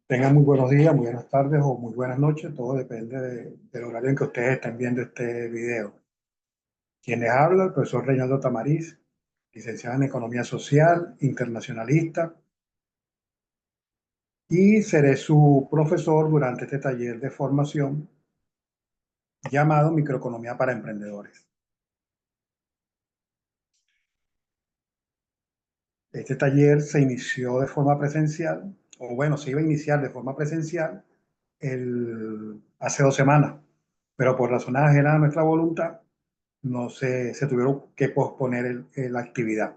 Tengan muy buenos días, muy buenas tardes o muy buenas noches, todo depende del horario en que ustedes estén viendo este video. Quien les habla, el profesor Reinaldo Tamariz, licenciado en Economía Social, internacionalista, y seré su profesor durante este taller de formación llamado Microeconomía para Emprendedores. Este taller se inició de forma presencial, o bueno, se iba a iniciar de forma presencial hace 2 semanas, pero por razones ajenas a nuestra voluntad, no se tuvieron que posponer la actividad.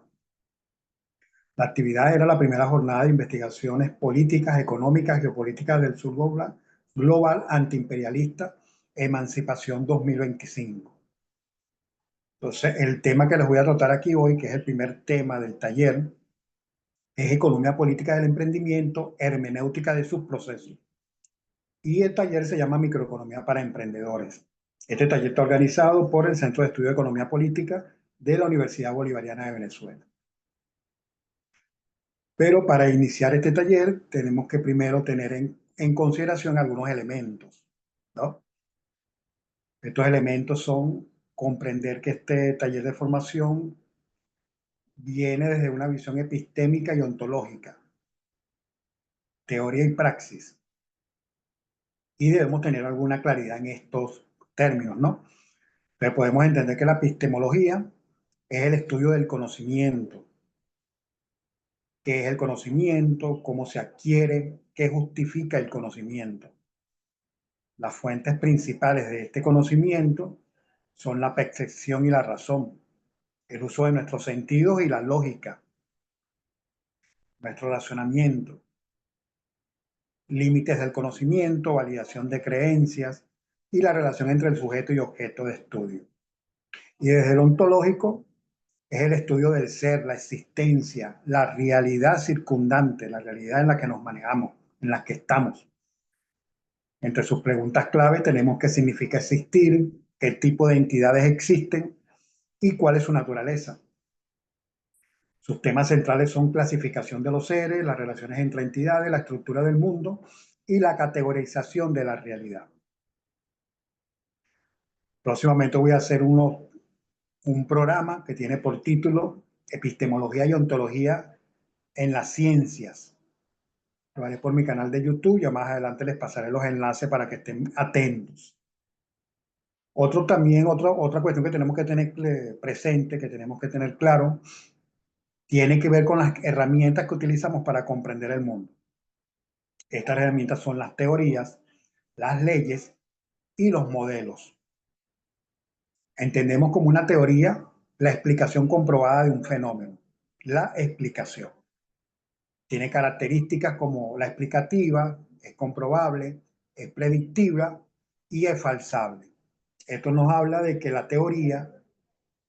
La actividad era la primera jornada de investigaciones políticas, económicas, geopolíticas del sur global antiimperialista, Emancipación 2025. Entonces, el tema que les voy a tratar aquí hoy, que es el primer tema del taller, es Economía Política del Emprendimiento, Hermenéutica de sus procesos. Y el taller se llama Microeconomía para Emprendedores. Este taller está organizado por el Centro de Estudio de Economía Política de la Universidad Bolivariana de Venezuela. Pero para iniciar este taller tenemos que primero tener en consideración algunos elementos, ¿no? Estos elementos son comprender que este taller de formación viene desde una visión epistémica y ontológica, teoría y praxis, y debemos tener alguna claridad en estos términos, ¿no? Pero podemos entender que la epistemología es el estudio del conocimiento, qué es el conocimiento, cómo se adquiere, qué justifica el conocimiento. Las fuentes principales de este conocimiento son la percepción y la razón, el uso de nuestros sentidos y la lógica, nuestro razonamiento, límites del conocimiento, validación de creencias y la relación entre el sujeto y objeto de estudio. Y desde el ontológico es el estudio del ser, la existencia, la realidad circundante, la realidad en la que nos manejamos, en la que estamos. Entre sus preguntas clave tenemos qué significa existir, qué tipo de entidades existen y cuál es su naturaleza. Sus temas centrales son clasificación de los seres, las relaciones entre entidades, la estructura del mundo y la categorización de la realidad. Próximamente voy a hacer un programa que tiene por título Epistemología y Ontología en las Ciencias. Lo haré por mi canal de YouTube, ya más adelante les pasaré los enlaces para que estén atentos. Otra cuestión que tenemos que tener presente, que tenemos que tener claro, tiene que ver con las herramientas que utilizamos para comprender el mundo. Estas herramientas son las teorías, las leyes y los modelos. Entendemos como una teoría la explicación comprobada de un fenómeno. La explicación tiene características como la explicativa, es comprobable, es predictiva y es falsable. Esto nos habla de que la teoría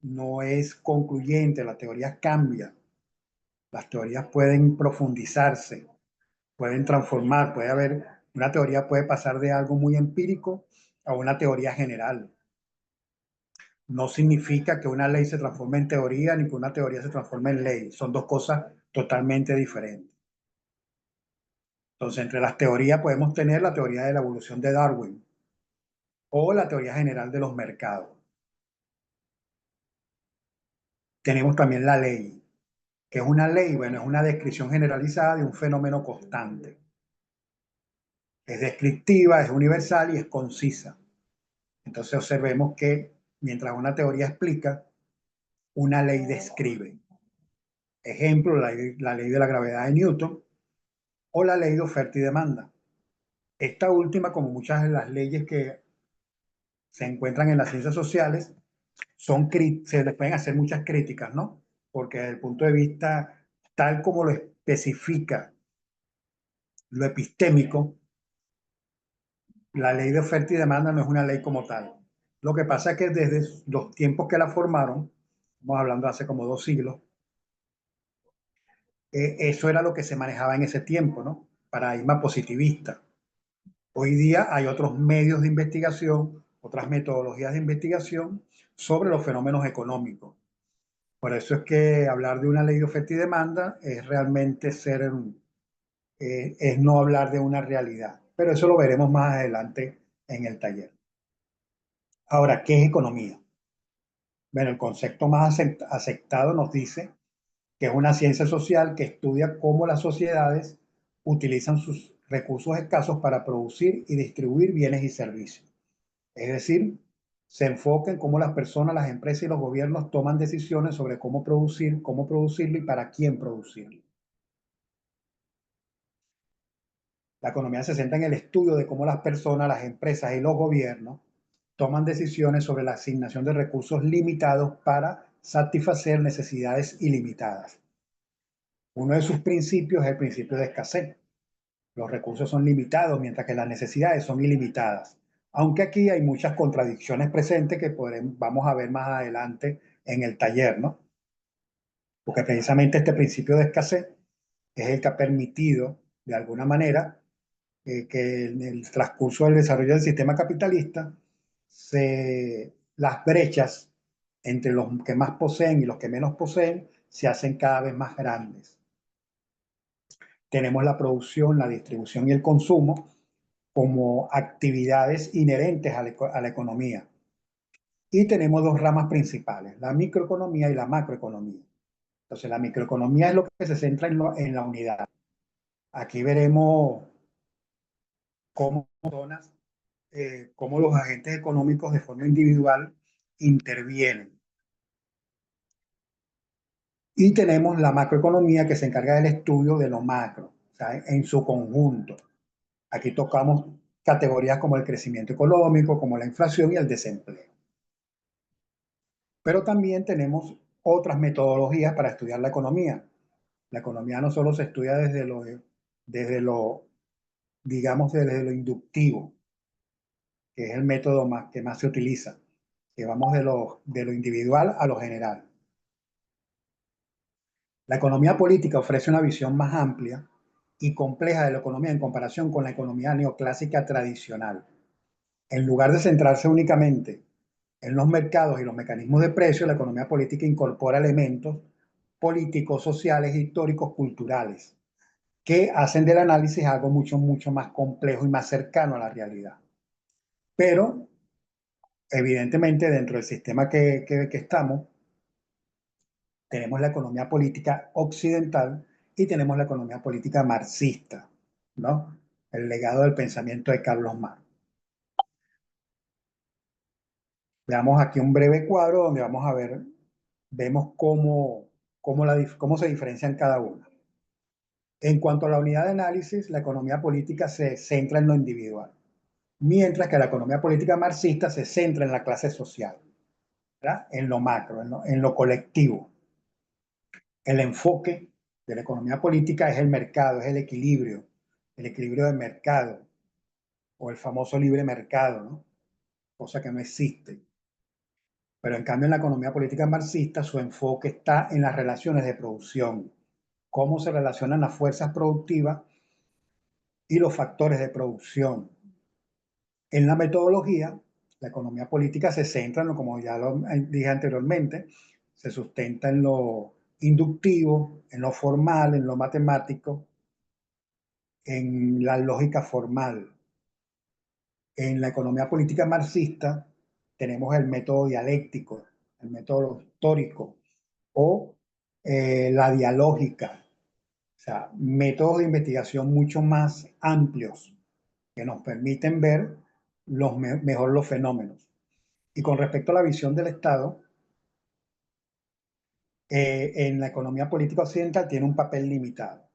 no es concluyente, la teoría cambia. Las teorías pueden profundizarse, pueden transformar, una teoría puede pasar de algo muy empírico a una teoría general. No significa que una ley se transforme en teoría ni que una teoría se transforme en ley. Son dos cosas totalmente diferentes. Entonces, entre las teorías podemos tener la teoría de la evolución de Darwin o la teoría general de los mercados. Tenemos también la ley, que es una ley, bueno, es una descripción generalizada de un fenómeno constante. Es descriptiva, es universal y es concisa. Entonces observemos que mientras una teoría explica, una ley describe. Ejemplo, la ley de la gravedad de Newton o la ley de oferta y demanda. Esta última, como muchas de las leyes que se encuentran en las ciencias sociales, se les pueden hacer muchas críticas, ¿no? Porque desde el punto de vista tal como lo especifica lo epistémico, la ley de oferta y demanda no es una ley como tal. Lo que pasa es que desde los tiempos que la formaron, estamos hablando de hace como 2 siglos, eso era lo que se manejaba en ese tiempo, ¿no? Paradigma positivista. Hoy día hay otros medios de investigación, otras metodologías de investigación sobre los fenómenos económicos. Por eso es que hablar de una ley de oferta y demanda es realmente ser es no hablar de una realidad. Pero eso lo veremos más adelante en el taller. Ahora, ¿qué es economía? Bueno, el concepto más aceptado nos dice que es una ciencia social que estudia cómo las sociedades utilizan sus recursos escasos para producir y distribuir bienes y servicios. Es decir, se enfoca en cómo las personas, las empresas y los gobiernos toman decisiones sobre cómo producir, cómo producirlo y para quién producirlo. La economía se centra en el estudio de cómo las personas, las empresas y los gobiernos toman decisiones sobre la asignación de recursos limitados para satisfacer necesidades ilimitadas. Uno de sus principios es el principio de escasez. Los recursos son limitados, mientras que las necesidades son ilimitadas. Aunque aquí hay muchas contradicciones presentes que vamos a ver más adelante en el taller, ¿no? Porque precisamente este principio de escasez es el que ha permitido, de alguna manera, que en el transcurso del desarrollo del sistema capitalista, las brechas entre los que más poseen y los que menos poseen se hacen cada vez más grandes. Tenemos la producción, la distribución y el consumo como actividades inherentes a la economía. Y tenemos dos ramas principales, la microeconomía y la macroeconomía. Entonces, la microeconomía es lo que se centra en la unidad. Aquí veremos cómo cómo los agentes económicos de forma individual intervienen. Y tenemos la macroeconomía que se encarga del estudio de lo macro, o sea, en su conjunto. Aquí tocamos categorías como el crecimiento económico, como la inflación y el desempleo. Pero también tenemos otras metodologías para estudiar la economía. La economía no solo se estudia desde lo digamos, desde lo inductivo, que es el método que más se utiliza, que vamos de lo individual a lo general. La economía política ofrece una visión más amplia y compleja de la economía en comparación con la economía neoclásica tradicional. En lugar de centrarse únicamente en los mercados y los mecanismos de precio, la economía política incorpora elementos políticos, sociales, históricos, culturales, que hacen del análisis algo mucho, mucho más complejo y más cercano a la realidad. Pero, evidentemente, dentro del sistema que estamos, tenemos la economía política occidental y tenemos la economía política marxista, ¿no? El legado del pensamiento de Carlos Marx. Veamos aquí un breve cuadro donde vamos a ver, vemos cómo se diferencian cada una. En cuanto a la unidad de análisis, la economía política se centra en lo individual, mientras que la economía política marxista se centra en la clase social, ¿verdad? En lo macro, en lo colectivo. El enfoque de la economía política es el mercado, es el equilibrio del mercado, o el famoso libre mercado, ¿no? Cosa que no existe. Pero en cambio en la economía política marxista su enfoque está en las relaciones de producción, cómo se relacionan las fuerzas productivas y los factores de producción. En la metodología, la economía política se centra en lo, como ya lo dije anteriormente, se sustenta en lo inductivo, en lo formal, en lo matemático, en la lógica formal. En la economía política marxista tenemos el método dialéctico, el método histórico o la dialógica, o sea, métodos de investigación mucho más amplios que nos permiten ver mejor los fenómenos. Y con respecto a la visión del Estado, en la economía política occidental tiene un papel limitado,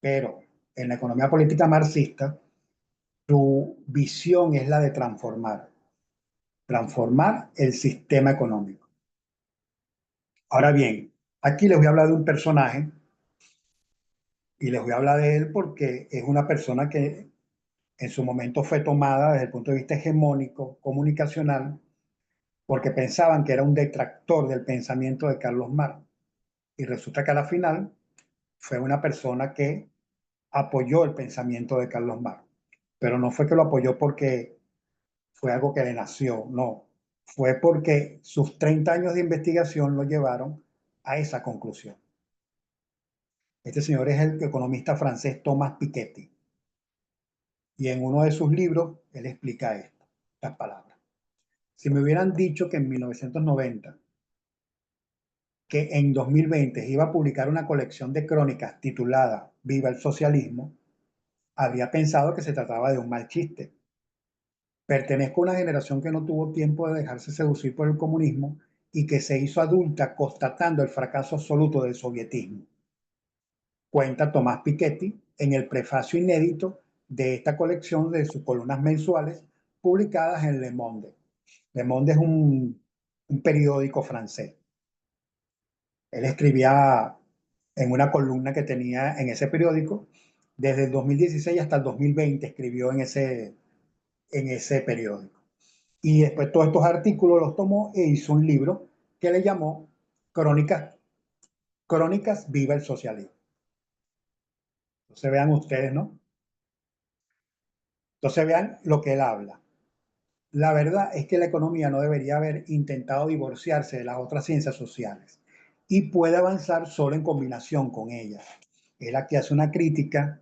pero en la economía política marxista, su visión es la de transformar el sistema económico. Ahora bien, aquí les voy a hablar de un personaje y les voy a hablar de él porque es una persona que en su momento fue tomada desde el punto de vista hegemónico, comunicacional, porque pensaban que era un detractor del pensamiento de Carlos Marx. Y resulta que a la final fue una persona que apoyó el pensamiento de Carlos Marx. Pero no fue que lo apoyó porque fue algo que le nació, no. Fue porque sus 30 años de investigación lo llevaron a esa conclusión. Este señor es el economista francés Thomas Piketty. Y en uno de sus libros, él explica estas palabras. Si me hubieran dicho que en 1990, que en 2020 iba a publicar una colección de crónicas titulada Viva el socialismo, habría pensado que se trataba de un mal chiste. Pertenezco a una generación que no tuvo tiempo de dejarse seducir por el comunismo y que se hizo adulta constatando el fracaso absoluto del sovietismo. Cuenta Tomás Piketty en el prefacio inédito de esta colección de sus columnas mensuales publicadas en Le Monde. Le Monde es un periódico francés. Él escribía en una columna que tenía en ese periódico, desde el 2016 hasta el 2020 escribió en ese periódico. Y después todos estos artículos los tomó e hizo un libro que le llamó Crónicas, Crónicas Viva el Socialismo. Entonces vean ustedes, ¿no? Entonces vean lo que él habla. La verdad es que la economía no debería haber intentado divorciarse de las otras ciencias sociales y puede avanzar solo en combinación con ellas. Él aquí hace una crítica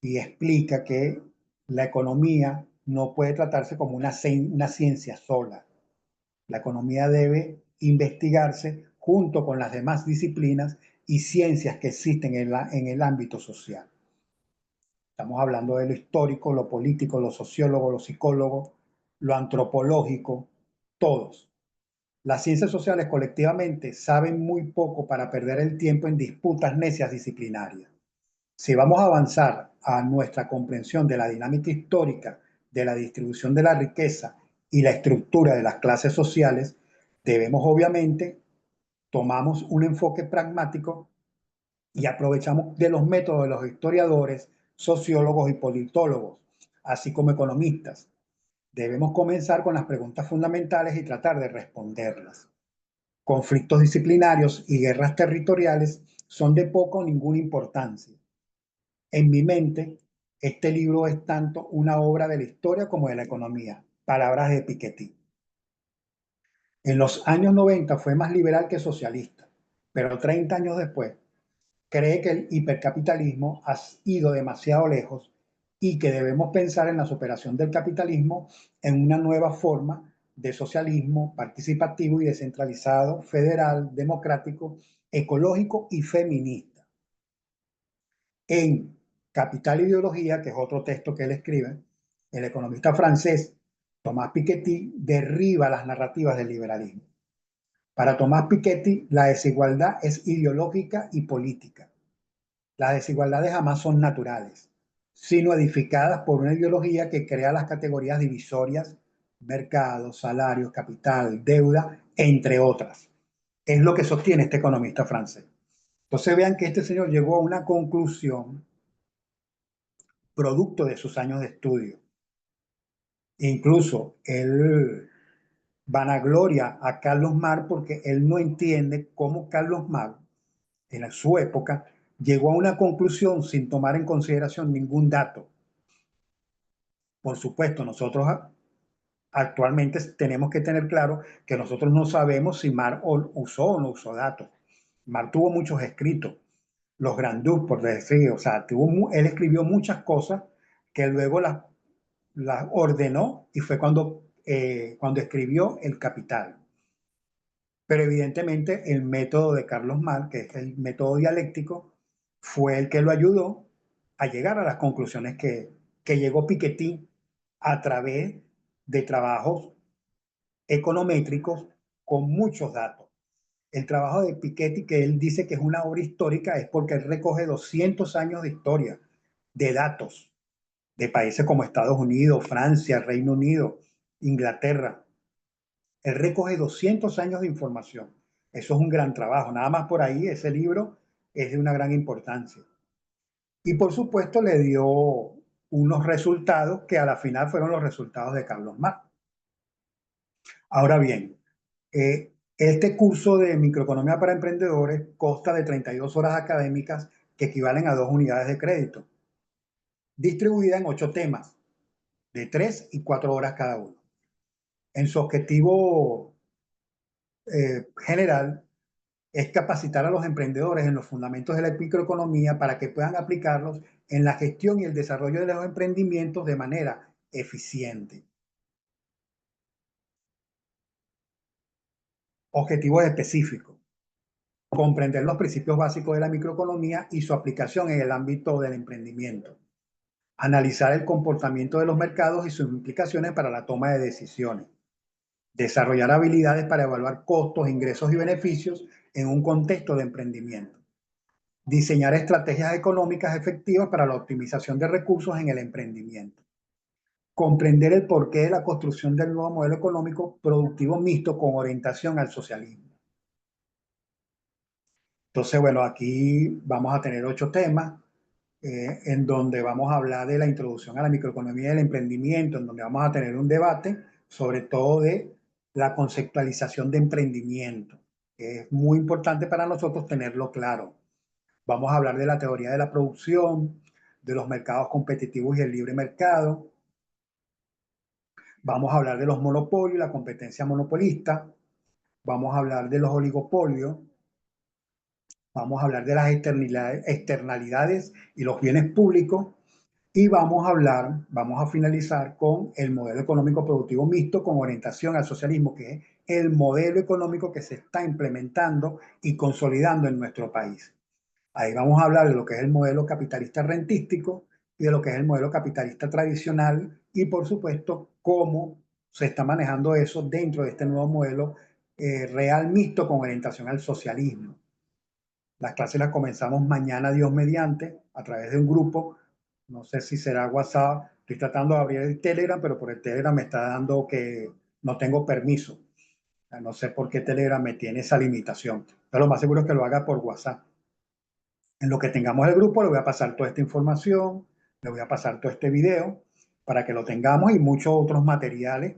y explica que la economía no puede tratarse como una ciencia sola. La economía debe investigarse junto con las demás disciplinas y ciencias que existen en el ámbito social. Estamos hablando de lo histórico, lo político, lo sociólogo, lo psicólogo, lo antropológico, todos. Las ciencias sociales colectivamente saben muy poco para perder el tiempo en disputas necias disciplinarias. Si vamos a avanzar a nuestra comprensión de la dinámica histórica de la distribución de la riqueza y la estructura de las clases sociales, debemos obviamente tomamos un enfoque pragmático y aprovechamos de los métodos de los historiadores, sociólogos y politólogos, así como economistas. Debemos comenzar con las preguntas fundamentales y tratar de responderlas. Conflictos disciplinarios y guerras territoriales son de poca o ninguna importancia. En mi mente, este libro es tanto una obra de la historia como de la economía. Palabras de Piketty. En los años 90 fue más liberal que socialista, pero 30 años después cree que el hipercapitalismo ha ido demasiado lejos y que debemos pensar en la superación del capitalismo en una nueva forma de socialismo participativo y descentralizado, federal, democrático, ecológico y feminista. En Capital e Ideología, que es otro texto que él escribe, el economista francés Thomas Piketty derriba las narrativas del liberalismo. Para Thomas Piketty, la desigualdad es ideológica y política. Las desigualdades jamás son naturales, sino edificadas por una ideología que crea las categorías divisorias, mercado, salarios, capital, deuda, entre otras. Es lo que sostiene este economista francés. Entonces vean que este señor llegó a una conclusión producto de sus años de estudio. Incluso él vanagloria a Carlos Marx porque él no entiende cómo Carlos Marx, en su época, llegó a una conclusión sin tomar en consideración ningún dato. Por supuesto, nosotros actualmente tenemos que tener claro que nosotros no sabemos si Marx usó o no usó datos. Marx tuvo muchos escritos, los Grandus, por decir, o sea, él escribió muchas cosas que luego las ordenó y fue cuando escribió El Capital. Pero evidentemente el método de Carlos Marx, que es el método dialéctico, fue el que lo ayudó a llegar a las conclusiones que llegó Piketty a través de trabajos econométricos con muchos datos. El trabajo de Piketty, que él dice que es una obra histórica, es porque él recoge 200 años de historia, de datos, de países como Estados Unidos, Francia, Reino Unido, Inglaterra. Él recoge 200 años de información. Eso es un gran trabajo. Nada más por ahí, ese libro es de una gran importancia. Y por supuesto le dio unos resultados que a la final fueron los resultados de Carlos Marx. Ahora bien, este curso de microeconomía para emprendedores consta de 32 horas académicas que equivalen a 2 unidades de crédito, distribuidas en 8 temas, de 3 y 4 horas cada uno. En su objetivo general, es capacitar a los emprendedores en los fundamentos de la microeconomía para que puedan aplicarlos en la gestión y el desarrollo de los emprendimientos de manera eficiente. Objetivos específicos. Comprender los principios básicos de la microeconomía y su aplicación en el ámbito del emprendimiento. Analizar el comportamiento de los mercados y sus implicaciones para la toma de decisiones. Desarrollar habilidades para evaluar costos, ingresos y beneficios en un contexto de emprendimiento. Diseñar estrategias económicas efectivas para la optimización de recursos en el emprendimiento. Comprender el porqué de la construcción del nuevo modelo económico productivo mixto con orientación al socialismo. Entonces, bueno, aquí vamos a tener 8 temas en donde vamos a hablar de la introducción a la microeconomía del emprendimiento, en donde vamos a tener un debate sobre todo de la conceptualización de emprendimiento, que es muy importante para nosotros tenerlo claro. Vamos a hablar de la teoría de la producción, de los mercados competitivos y el libre mercado. Vamos a hablar de los monopolios, la competencia monopolista. Vamos a hablar de los oligopolios. Vamos a hablar de las externalidades y los bienes públicos. Y vamos a finalizar con el modelo económico productivo mixto con orientación al socialismo, que es el modelo económico que se está implementando y consolidando en nuestro país. Ahí vamos a hablar de lo que es el modelo capitalista rentístico y de lo que es el modelo capitalista tradicional y, por supuesto, cómo se está manejando eso dentro de este nuevo modelo real mixto con orientación al socialismo. Las clases las comenzamos mañana, Dios mediante, a través de un grupo. No sé si será WhatsApp. Estoy tratando de abrir el Telegram, pero por el Telegram me está dando que no tengo permiso. No sé por qué Telegram me tiene esa limitación. Pero lo más seguro es que lo haga por WhatsApp. En lo que tengamos el grupo, le voy a pasar toda esta información, le voy a pasar todo este video para que lo tengamos y muchos otros materiales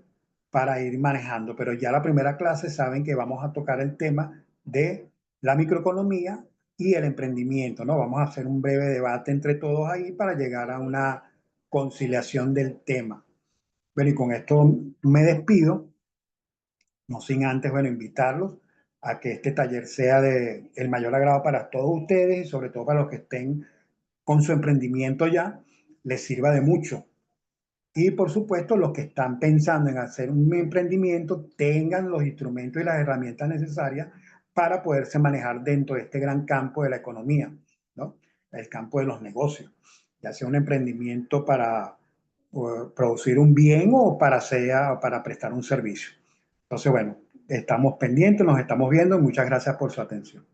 para ir manejando. Pero ya la primera clase saben que vamos a tocar el tema de la microeconomía y el emprendimiento, ¿no? Vamos a hacer un breve debate entre todos ahí para llegar a una conciliación del tema. Bueno, y con esto me despido, no sin antes, bueno, invitarlos a que este taller sea de el mayor agrado para todos ustedes y sobre todo para los que estén con su emprendimiento ya, les sirva de mucho. Y por supuesto, los que están pensando en hacer un emprendimiento tengan los instrumentos y las herramientas necesarias para poderse manejar dentro de este gran campo de la economía, ¿no? El campo de los negocios, ya sea un emprendimiento para producir un bien o para prestar un servicio. Entonces, bueno, estamos pendientes, nos estamos viendo. Muchas gracias por su atención.